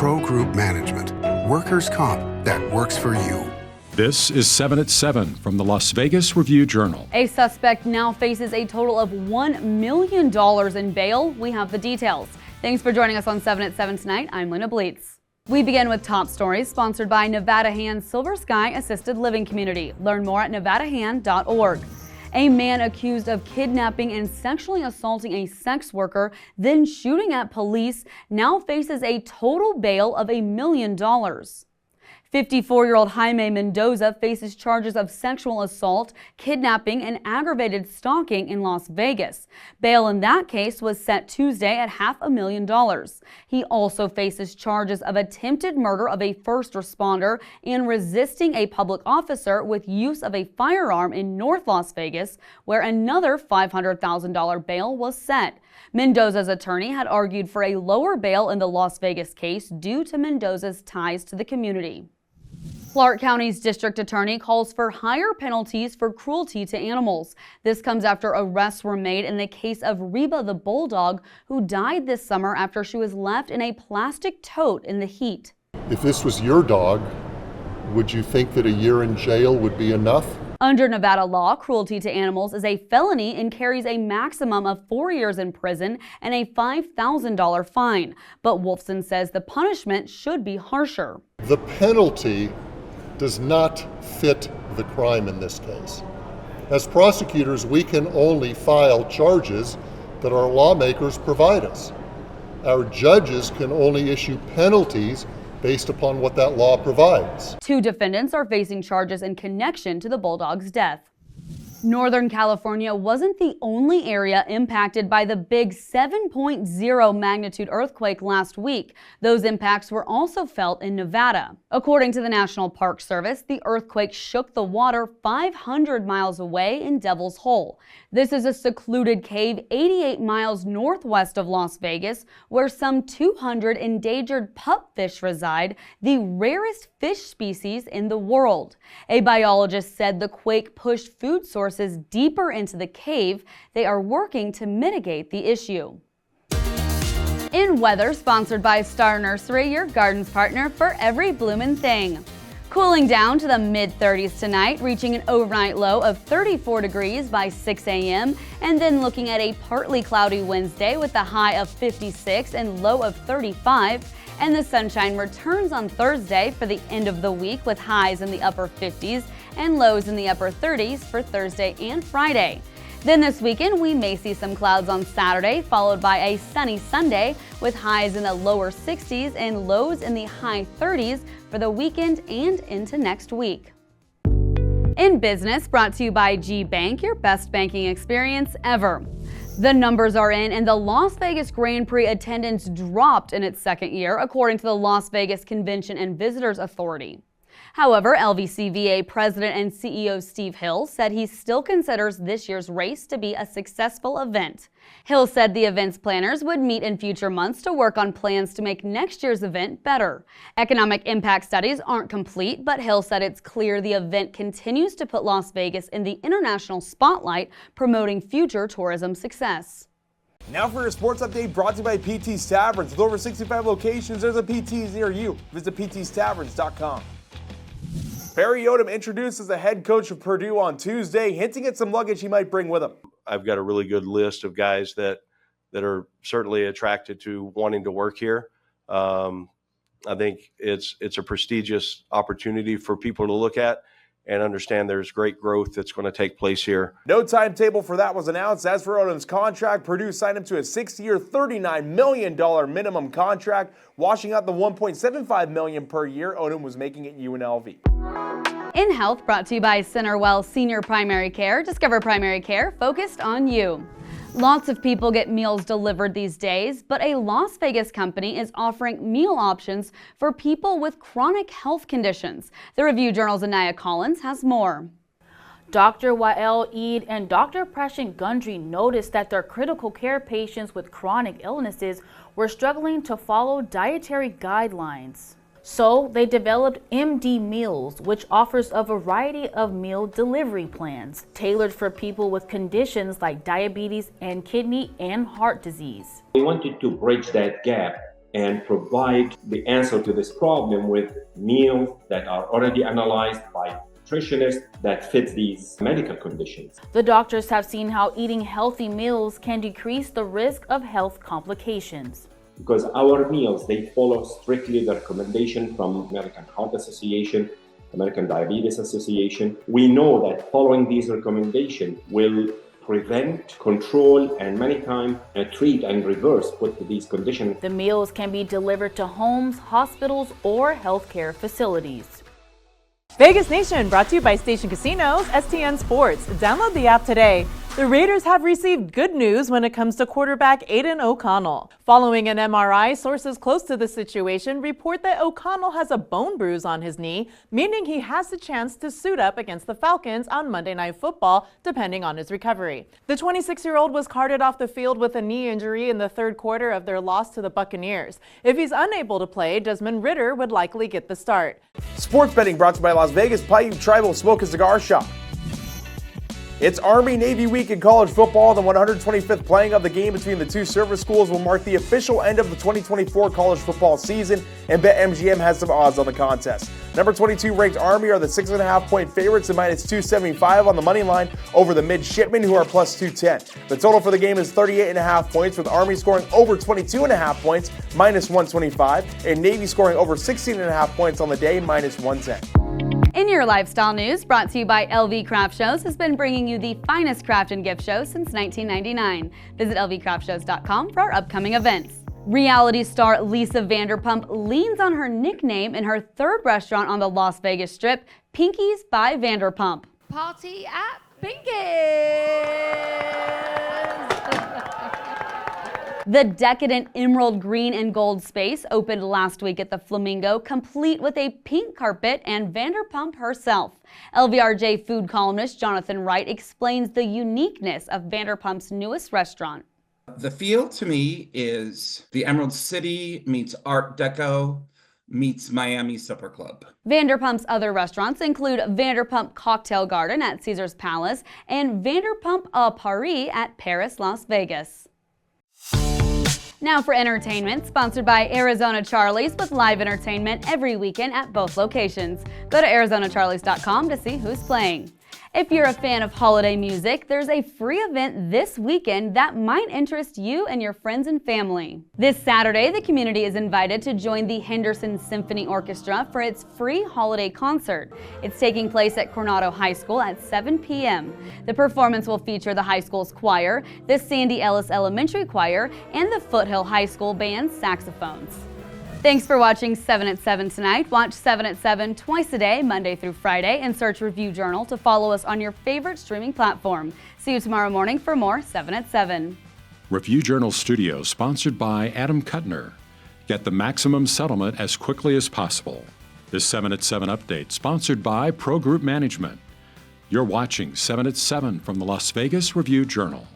Pro Group Management. Workers' comp that works for you. This is 7 at 7 from the Las Vegas Review-Journal. A suspect now faces a total of $1 million in bail. We have the details. Thanks for joining us on 7 at 7 tonight. I'm Lena Bleetz. We begin with top stories sponsored by Nevada Hand Silver Sky Assisted Living Community. Learn more at nevadahand.org. A man accused of kidnapping and sexually assaulting a sex worker, then shooting at police, now faces a total bail of $1 million. 54-year-old Jaime Mendoza faces charges of sexual assault, kidnapping, and aggravated stalking in Las Vegas. Bail in that case was set Tuesday at $500,000. He also faces charges of attempted murder of a first responder and resisting a public officer with use of a firearm in North Las Vegas, where another $500,000 bail was set. Mendoza's attorney had argued for a lower bail in the Las Vegas case due to Mendoza's ties to the community. Clark County's district attorney calls for higher penalties for cruelty to animals. This comes after arrests were made in the case of Reba the bulldog, who died this summer after she was left in a plastic tote in the heat. If this was your dog, would you think that a year in jail would be enough? Under Nevada law, cruelty to animals is a felony and carries a maximum of 4 years in prison and a $5,000 fine. But Wolfson says the punishment should be harsher. The penalty does not fit the crime in this case. As prosecutors, we can only file charges that our lawmakers provide us. Our judges can only issue penalties based upon what that law provides. 2 defendants are facing charges in connection to the bulldog's death. Northern California wasn't the only area impacted by the big 7.0 magnitude earthquake last week. Those impacts were also felt in Nevada. According to the National Park Service, the earthquake shook the water 500 miles away in Devil's Hole. This is a secluded cave 88 miles northwest of Las Vegas, where some 200 endangered pupfish reside, the rarest fish species in the world. A biologist said the quake pushed food sources deeper into the cave. They are working to mitigate the issue. In weather, sponsored by Star Nursery, your garden's partner for every bloomin' thing. Cooling down to the mid-30s tonight, reaching an overnight low of 34 degrees by 6 a.m. and then looking at a partly cloudy Wednesday with a high of 56 and low of 35. And the sunshine returns on Thursday for the end of the week with highs in the upper 50s and lows in the upper 30s for Thursday and Friday. Then this weekend, we may see some clouds on Saturday, followed by a sunny Sunday with highs in the lower 60s and lows in the high 30s for the weekend and into next week. In business, brought to you by G Bank, your best banking experience ever. The numbers are in, and the Las Vegas Grand Prix attendance dropped in its second year, according to the Las Vegas Convention and Visitors Authority. However, LVCVA President and CEO Steve Hill said he still considers this year's race to be a successful event. Hill said the event's planners would meet in future months to work on plans to make next year's event better. Economic impact studies aren't complete, but Hill said it's clear the event continues to put Las Vegas in the international spotlight, promoting future tourism success. Now for your sports update, brought to you by PT's Taverns. With over 65 locations, there's a PT's near you. Visit ptstaverns.com. Barry Odom introduced as the head coach of Purdue on Tuesday, hinting at some luggage he might bring with him. I've got a really good list of guys that are certainly attracted to wanting to work here. I think it's a prestigious opportunity for people to look at and understand there's great growth that's going to take place here. No timetable for that was announced. As for Odom's contract, Purdue signed him to a 6-year, $39 million minimum contract, washing out the $1.75 million per year Odom was making at UNLV. In health, brought to you by Centerwell Senior Primary Care. Discover primary care focused on you. Lots of people get meals delivered these days, but a Las Vegas company is offering meal options for people with chronic health conditions. The Review-Journal's Anaya Collins has more. Dr. Wael Eid and Dr. Prashan Gundry noticed that their critical care patients with chronic illnesses were struggling to follow dietary guidelines. So they developed MD Meals, which offers a variety of meal delivery plans tailored for people with conditions like diabetes and kidney and heart disease. We wanted to bridge that gap and provide the answer to this problem with meals that are already analyzed by nutritionists that fit these medical conditions. The doctors have seen how eating healthy meals can decrease the risk of health complications. Because our meals, they follow strictly the recommendation from American Heart Association, American Diabetes Association. We know that following these recommendations will prevent, control, and many times treat and reverse put these conditions. The meals can be delivered to homes, hospitals, or healthcare facilities. Vegas Nation brought to you by Station Casinos, STN Sports. Download the app today. The Raiders have received good news when it comes to quarterback Aiden O'Connell. Following an MRI, sources close to the situation report that O'Connell has a bone bruise on his knee, meaning he has the chance to suit up against the Falcons on Monday Night Football, depending on his recovery. The 26-year-old was carted off the field with a knee injury in the third quarter of their loss to the Buccaneers. If he's unable to play, Desmond Ridder would likely get the start. Sports betting brought to you by Las Vegas Paiute Tribal Smoke and Cigar Shop. It's Army-Navy week in college football. The 125th playing of the game between the two service schools will mark the official end of the 2024 college football season, and BetMGM has some odds on the contest. Number 22 ranked Army are the 6.5-point favorites at minus 275 on the money line over the midshipmen, who are plus 210. The total for the game is 38.5 points, with Army scoring over 22.5 points, minus 125, and Navy scoring over 16.5 points on the day, minus 110. In your lifestyle news, brought to you by LV Craft Shows, has been bringing you the finest craft and gift shows since 1999. Visit lvcraftshows.com for our upcoming events. Reality star Lisa Vanderpump leans on her nickname in her third restaurant on the Las Vegas Strip, Pinky's by Vanderpump. Party at Pinky's! The decadent emerald green and gold space opened last week at the Flamingo, complete with a pink carpet and Vanderpump herself. LVRJ food columnist Jonathan Wright explains the uniqueness of Vanderpump's newest restaurant. The feel to me is the Emerald City meets Art Deco meets Miami Supper Club. Vanderpump's other restaurants include Vanderpump Cocktail Garden at Caesar's Palace and Vanderpump à Paris at Paris, Las Vegas. Now for entertainment, sponsored by Arizona Charlie's, with live entertainment every weekend at both locations. Go to ArizonaCharlies.com to see who's playing. If you're a fan of holiday music, there's a free event this weekend that might interest you and your friends and family. This Saturday, the community is invited to join the Henderson Symphony Orchestra for its free holiday concert. It's taking place at Coronado High School at 7 p.m. The performance will feature the high school's choir, the Sandy Ellis Elementary Choir, and the Foothill High School Band's saxophones. Thanks for watching 7 at 7 tonight. Watch 7 at 7 twice a day, Monday through Friday, and search Review Journal to follow us on your favorite streaming platform. See you tomorrow morning for more 7 at 7. Review Journal Studio, sponsored by Adam Kuttner. Get the maximum settlement as quickly as possible. This 7 at 7 update, sponsored by Pro Group Management. You're watching 7 at 7 from the Las Vegas Review Journal.